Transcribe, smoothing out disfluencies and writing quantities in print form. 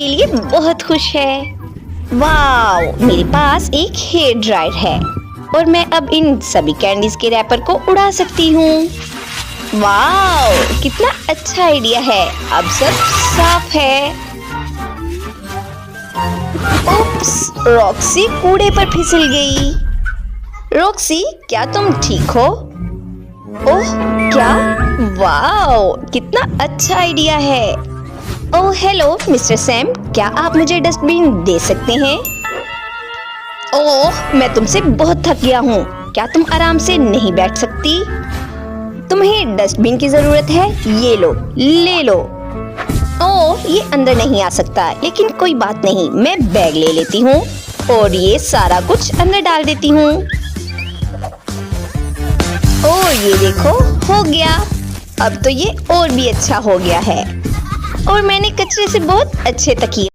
के लिए बहुत खुश है। वाव, मेरे पास एक हेयर ड्रायर है और मैं अब इन सभी कैंडीज के रैपर को उड़ा सकती हूँ। वाव, कितना अच्छा आइडिया है। अब सब साफ है। उप्स, रॉक्सी कूड़े पर फिसल गई। रॉक्सी, क्या तुम ठीक हो? ओह, क्या? वाव, कितना अच्छा आइडिया है। ओह हेलो मिस्टर सैम, क्या आप मुझे डस्टबिन दे सकते हैं? ओह, मैं तुमसे बहुत थक गया हूँ। क्या तुम आराम से नहीं बैठ सकती? तुम्हें डस्टबिन की जरूरत है? ये लो, ले लो। ओह, ये अंदर नहीं आ सकता, लेकिन कोई बात नहीं, मैं बैग ले लेती हूँ और ये सारा कुछ अंदर डाल देती हूँ। ओह, ये देखो, हो गया। अब तो ये और भी अच्छा हो गया है और मैंने कचरे से बहुत अच्छे तकिए